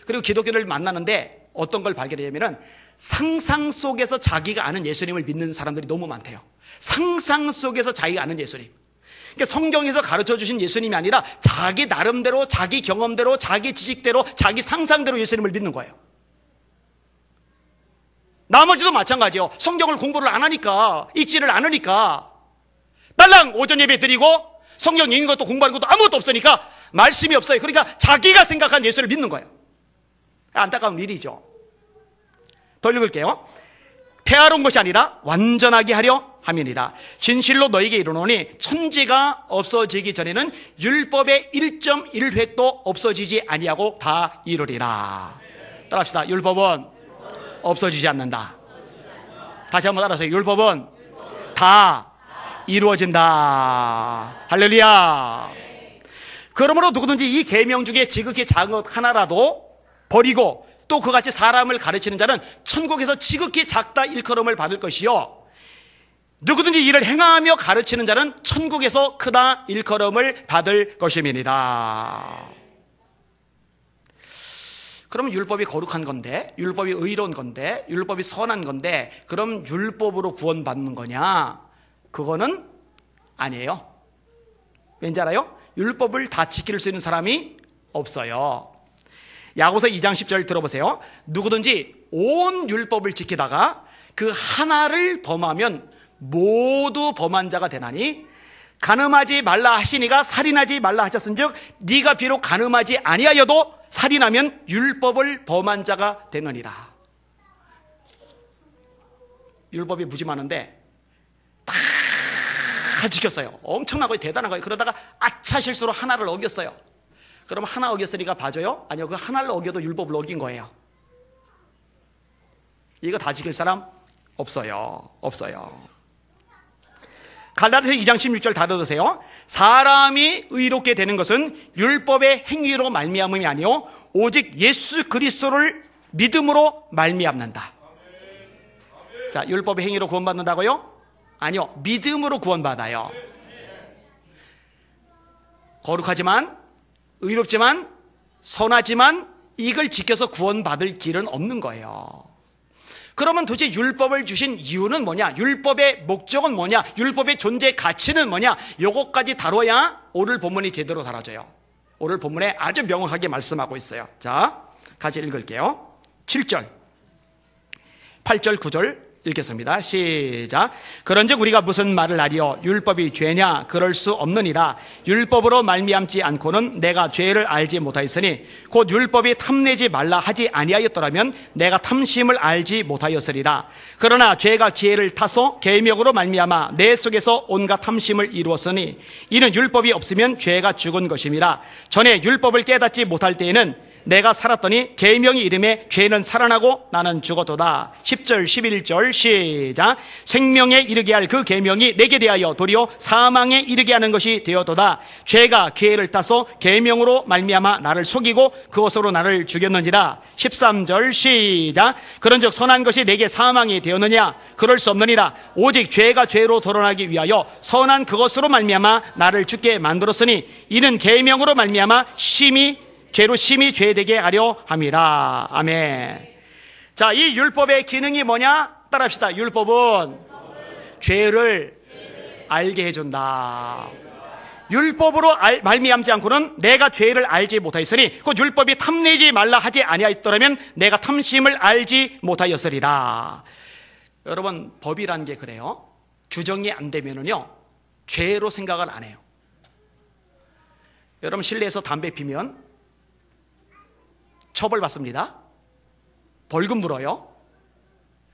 그리고 기독교를 만나는데 어떤 걸 발견했냐면 상상 속에서 자기가 아는 예수님을 믿는 사람들이 너무 많대요. 상상 속에서 자기가 아는 예수님. 그러니까 성경에서 가르쳐주신 예수님이 아니라 자기 나름대로, 자기 경험대로, 자기 지식대로, 자기 상상대로 예수님을 믿는 거예요. 나머지도 마찬가지요. 성경을 공부를 안 하니까, 읽지를 않으니까 딸랑 오전 예배 드리고 성경 읽는 것도 공부하는 것도 아무것도 없으니까 말씀이 없어요. 그러니까 자기가 생각한 예수를 믿는 거예요. 안타까운 일이죠. 더 읽을게요. 폐하러 온 것이 아니라 완전하게 하려 함이니라. 진실로 너에게 이르노니 천지가 없어지기 전에는 율법의 1.1획도 없어지지 아니하고 다 이루리라. 따라합시다. 율법은 없어지지 않는다. 다시 한번 따라하세요. 율법은 다 이루어진다. 할렐루야. 그러므로 누구든지 이 계명 중에 지극히 작은 것 하나라도 버리고 또 그같이 사람을 가르치는 자는 천국에서 지극히 작다 일컬음을 받을 것이요, 누구든지 이를 행하며 가르치는 자는 천국에서 크다 일컬음을 받을 것임이니라. 그러면 율법이 거룩한 건데, 율법이 의로운 건데, 율법이 선한 건데, 그럼 율법으로 구원받는 거냐? 그거는 아니에요. 왠지 알아요? 율법을 다 지킬 수 있는 사람이 없어요. 야고보서 2장 10절 들어보세요. 누구든지 온 율법을 지키다가 그 하나를 범하면 모두 범한 자가 되나니 간음하지 말라 하시니가 살인하지 말라 하셨은즉 네가 비록 간음하지 아니하여도 살인하면 율법을 범한 자가 되느니라. 율법이 무지 많은데 다 지켰어요. 엄청나고 대단한 거예요. 그러다가 아차 실수로 하나를 어겼어요. 그럼 하나 어겼으니까 봐줘요? 아니요, 그 하나를 어겨도 율법을 어긴 거예요. 이거 다 지킬 사람 없어요. 갈라디아서 2장 16절 다 들으세요. 사람이 의롭게 되는 것은 율법의 행위로 말미암음이 아니요 오직 예수 그리스도를 믿음으로 말미암는다. 자, 율법의 행위로 구원받는다고요? 아니요, 믿음으로 구원받아요. 거룩하지만, 의롭지만, 선하지만 이걸 지켜서 구원받을 길은 없는 거예요. 그러면 도대체 율법을 주신 이유는 뭐냐? 율법의 목적은 뭐냐? 율법의 존재 가치는 뭐냐? 요것까지 다뤄야 오늘 본문이 제대로 다뤄져요. 오늘 본문에 아주 명확하게 말씀하고 있어요. 자, 같이 읽을게요. 7절, 8절, 9절 읽겠습니다. 시작. 그런즉 우리가 무슨 말을 하리요? 율법이 죄냐? 그럴 수 없느니라. 율법으로 말미암지 않고는 내가 죄를 알지 못하였으니 곧 율법이 탐내지 말라 하지 아니하였더라면 내가 탐심을 알지 못하였으리라. 그러나 죄가 기회를 타서 계명으로 말미암아 내 속에서 온갖 탐심을 이루었으니 이는 율법이 없으면 죄가 죽은 것임이라. 전에 율법을 깨닫지 못할 때에는 내가 살았더니 계명이 이름에 죄는 살아나고 나는 죽었도다. 10절 11절 시작. 생명에 이르게 할 그 계명이 내게 대하여 도리어 사망에 이르게 하는 것이 되었도다. 죄가 기회를 따서 계명으로 말미암아 나를 속이고 그것으로 나를 죽였느니라. 13절 시작. 그런즉 선한 것이 내게 사망이 되었느냐? 그럴 수 없느니라. 오직 죄가 죄로 드러나기 위하여 선한 그것으로 말미암아 나를 죽게 만들었으니 이는 계명으로 말미암아 죄로 심히 죄되게 하려 함이라. 아멘. 자, 이 율법의 기능이 뭐냐? 따라합시다. 율법은 죄를 알게 해준다. 율법으로 말미암지 않고는 내가 죄를 알지 못하였으니 그 율법이 탐내지 말라 하지 아니하였더라면 내가 탐심을 알지 못하였으리라. 여러분, 법이라는 게 그래요. 규정이 안 되면은요 죄로 생각을 안 해요. 여러분, 실내에서 담배 피면 처벌받습니다. 벌금 물어요.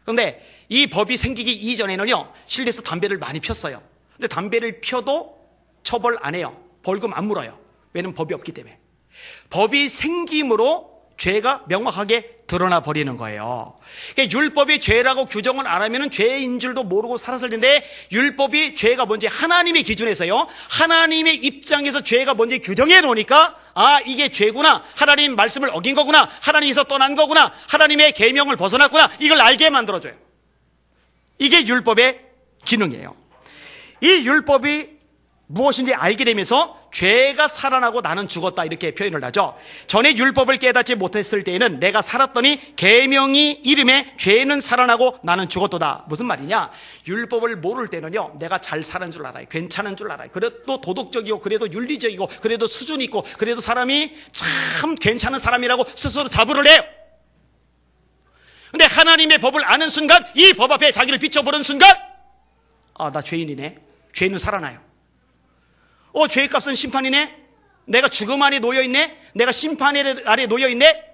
그런데 이 법이 생기기 이전에는요 실내에서 담배를 많이 폈어요. 근데 담배를 펴도 처벌 안 해요. 벌금 안 물어요. 왜냐면 법이 없기 때문에. 법이 생김으로 죄가 명확하게 드러나 버리는 거예요. 그러니까 율법이 죄라고 규정을 안 하면 죄인 줄도 모르고 살았을 텐데, 율법이 죄가 뭔지 하나님의 기준에서요, 하나님의 입장에서 죄가 뭔지 규정해 놓으니까 아, 이게 죄구나, 하나님 말씀을 어긴 거구나, 하나님에서 떠난 거구나, 하나님의 계명을 벗어났구나, 이걸 알게 만들어줘요. 이게 율법의 기능이에요. 이 율법이 무엇인지 알게 되면서 죄가 살아나고 나는 죽었다, 이렇게 표현을 하죠. 전에 율법을 깨닫지 못했을 때에는 내가 살았더니 계명이 이름에 죄는 살아나고 나는 죽었도다. 무슨 말이냐? 율법을 모를 때는요 내가 잘 사는 줄 알아요. 괜찮은 줄 알아요. 그래도 도덕적이고 그래도 윤리적이고 그래도 수준 있고 그래도 사람이 참 괜찮은 사람이라고 스스로 자부를 해요. 근데 하나님의 법을 아는 순간, 이 법 앞에 자기를 비춰보는 순간, 아, 나 죄인이네. 죄는 살아나요. 죄값은 심판이네. 내가 죽음 안에 놓여있네. 내가 심판 아래 놓여있네.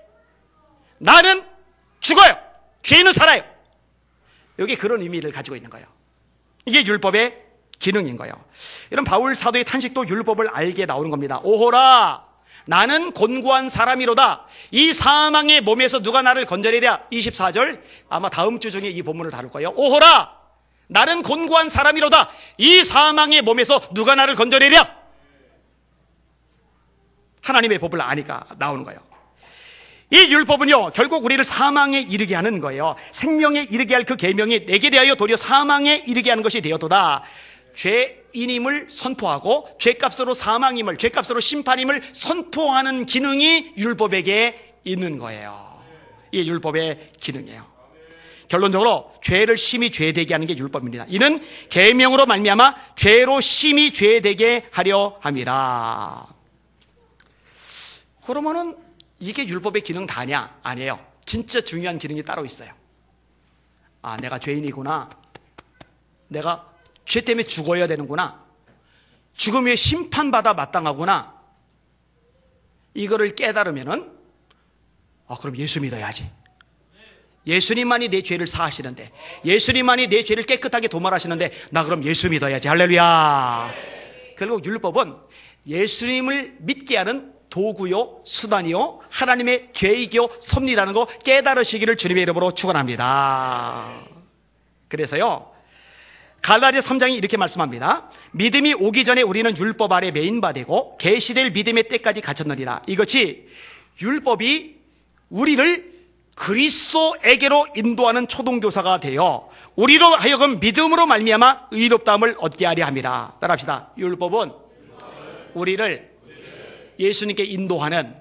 나는 죽어요. 죄는 살아요. 여기 그런 의미를 가지고 있는 거예요. 이게 율법의 기능인 거예요. 이런 바울 사도의 탄식도 율법을 알게 나오는 겁니다. 오호라, 나는 곤고한 사람이로다. 이 사망의 몸에서 누가 나를 건져내랴. 24절, 아마 다음 주 중에 이 본문을 다룰 거예요. 오호라, 나는 곤고한 사람이로다. 이 사망의 몸에서 누가 나를 건져내랴. 하나님의 법을 아니까 나오는 거예요. 이 율법은요 결국 우리를 사망에 이르게 하는 거예요. 생명에 이르게 할 그 계명이 내게 대하여 도리어 사망에 이르게 하는 것이 되었도다. 죄인임을 선포하고 죄값으로 사망임을, 죄값으로 심판임을 선포하는 기능이 율법에게 있는 거예요. 이게 율법의 기능이에요. 결론적으로 죄를 심히 죄되게 하는 게 율법입니다. 이는 계명으로 말미암아 죄로 심히 죄되게 하려 함이라. 그러면은 이게 율법의 기능 다냐? 아니에요. 진짜 중요한 기능이 따로 있어요. 아, 내가 죄인이구나. 내가 죄 때문에 죽어야 되는구나. 죽음에 심판받아 마땅하구나. 이거를 깨달으면은 그럼 예수 믿어야지. 예수님만이 내 죄를 사하시는데, 예수님만이 내 죄를 깨끗하게 도말하시는데 나 그럼 예수 믿어야지. 할렐루야. 결국 율법은 예수님을 믿게 하는 도구요, 수단이요, 하나님의 계획이요, 섭리라는 거 깨달으시기를 주님의 이름으로 축원합니다. 그래서요, 갈라디아 3장이 이렇게 말씀합니다. 믿음이 오기 전에 우리는 율법 아래 매인바되고 계시될 믿음의 때까지 갇혔느니라. 이것이 율법이 우리를 그리스도에게로 인도하는 초동교사가 되어 우리로 하여금 믿음으로 말미암아 의롭다함을 얻게 하려 함이라. 따라합시다. 율법은 우리를 예수님께 인도하는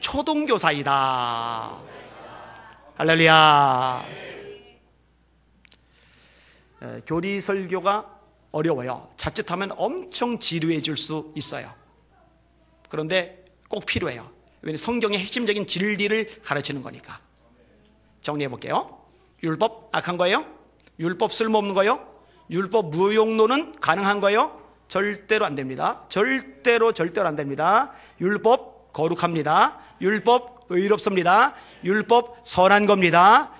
초동교사이다. 할렐루야. 교리 설교가 어려워요. 자칫하면 엄청 지루해질 수 있어요. 그런데 꼭 필요해요. 왜냐하면 성경의 핵심적인 진리를 가르치는 거니까. 정리해 볼게요. 율법 악한 거예요? 율법 쓸모없는 거예요? 율법 무용론은 가능한 거예요? 절대로 안 됩니다. 절대로 안 됩니다. 율법 거룩합니다. 율법 의롭습니다. 율법 선한 겁니다.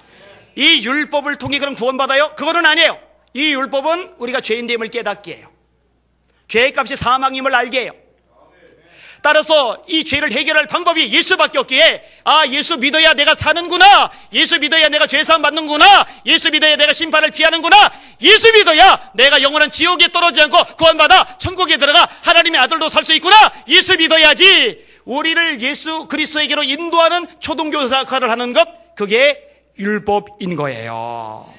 이 율법을 통해 그럼 구원받아요? 그거는 아니에요. 이 율법은 우리가 죄인됨을 깨닫게 해요. 죄의 값이 사망임을 알게 해요. 따라서 이 죄를 해결할 방법이 예수밖에 없기에 예수 믿어야 내가 사는구나, 예수 믿어야 내가 죄사함 받는구나, 예수 믿어야 내가 심판을 피하는구나, 예수 믿어야 내가 영원한 지옥에 떨어지지 않고 구원받아 천국에 들어가 하나님의 아들로 살 수 있구나, 예수 믿어야지. 우리를 예수 그리스도에게로 인도하는 초동교사 역할을 하는 것, 그게 율법인 거예요.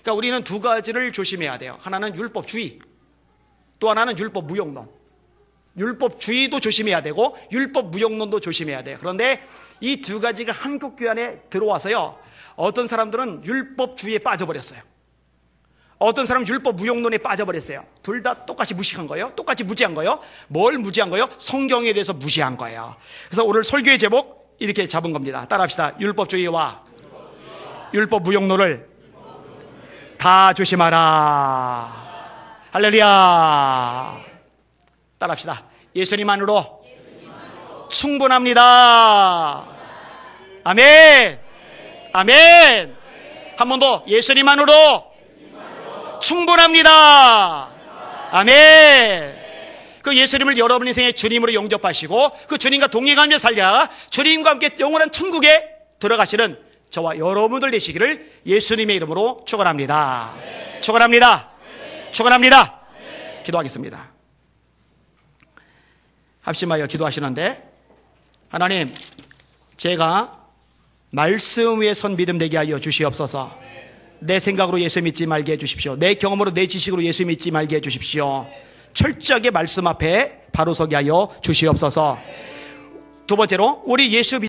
그러니까 우리는 두 가지를 조심해야 돼요. 하나는 율법주의, 또 하나는 율법 무용론. 율법주의도 조심해야 되고 율법 무용론도 조심해야 돼요. 그런데 이 두 가지가 한국 교회 안에 들어와서요, 어떤 사람들은 율법주의에 빠져버렸어요. 어떤 사람은 율법 무용론에 빠져버렸어요. 둘 다 똑같이 무식한 거예요. 똑같이 무지한 거예요. 뭘 무지한 거예요? 성경에 대해서 무시한 거예요. 그래서 오늘 설교의 제목 이렇게 잡은 겁니다. 따라합시다. 율법주의와 율법 무용론을 다 조심하라. 할렐루야. 따라합시다. 예수님만으로 충분합니다. 아멘. 아멘. 한 번 더. 예수님만으로 충분합니다. 아멘. 그 예수님을 여러분 인생의 주님으로 영접하시고 그 주님과 동행하며 살다가 주님과 함께 영원한 천국에 들어가시는 저와 여러분들 되시기를 예수님의 이름으로 축원합니다. 축원합니다. 축원합니다. 기도하겠습니다. 합심하여 기도하시는데, 하나님, 제가 말씀 위에 선 믿음 되게 하여 주시옵소서. 내 생각으로 예수 믿지 말게 해주십시오. 내 경험으로 내 지식으로 예수 믿지 말게 해주십시오. 철저하게 말씀 앞에 바로 서게 하여 주시옵소서. 두 번째로, 우리 예수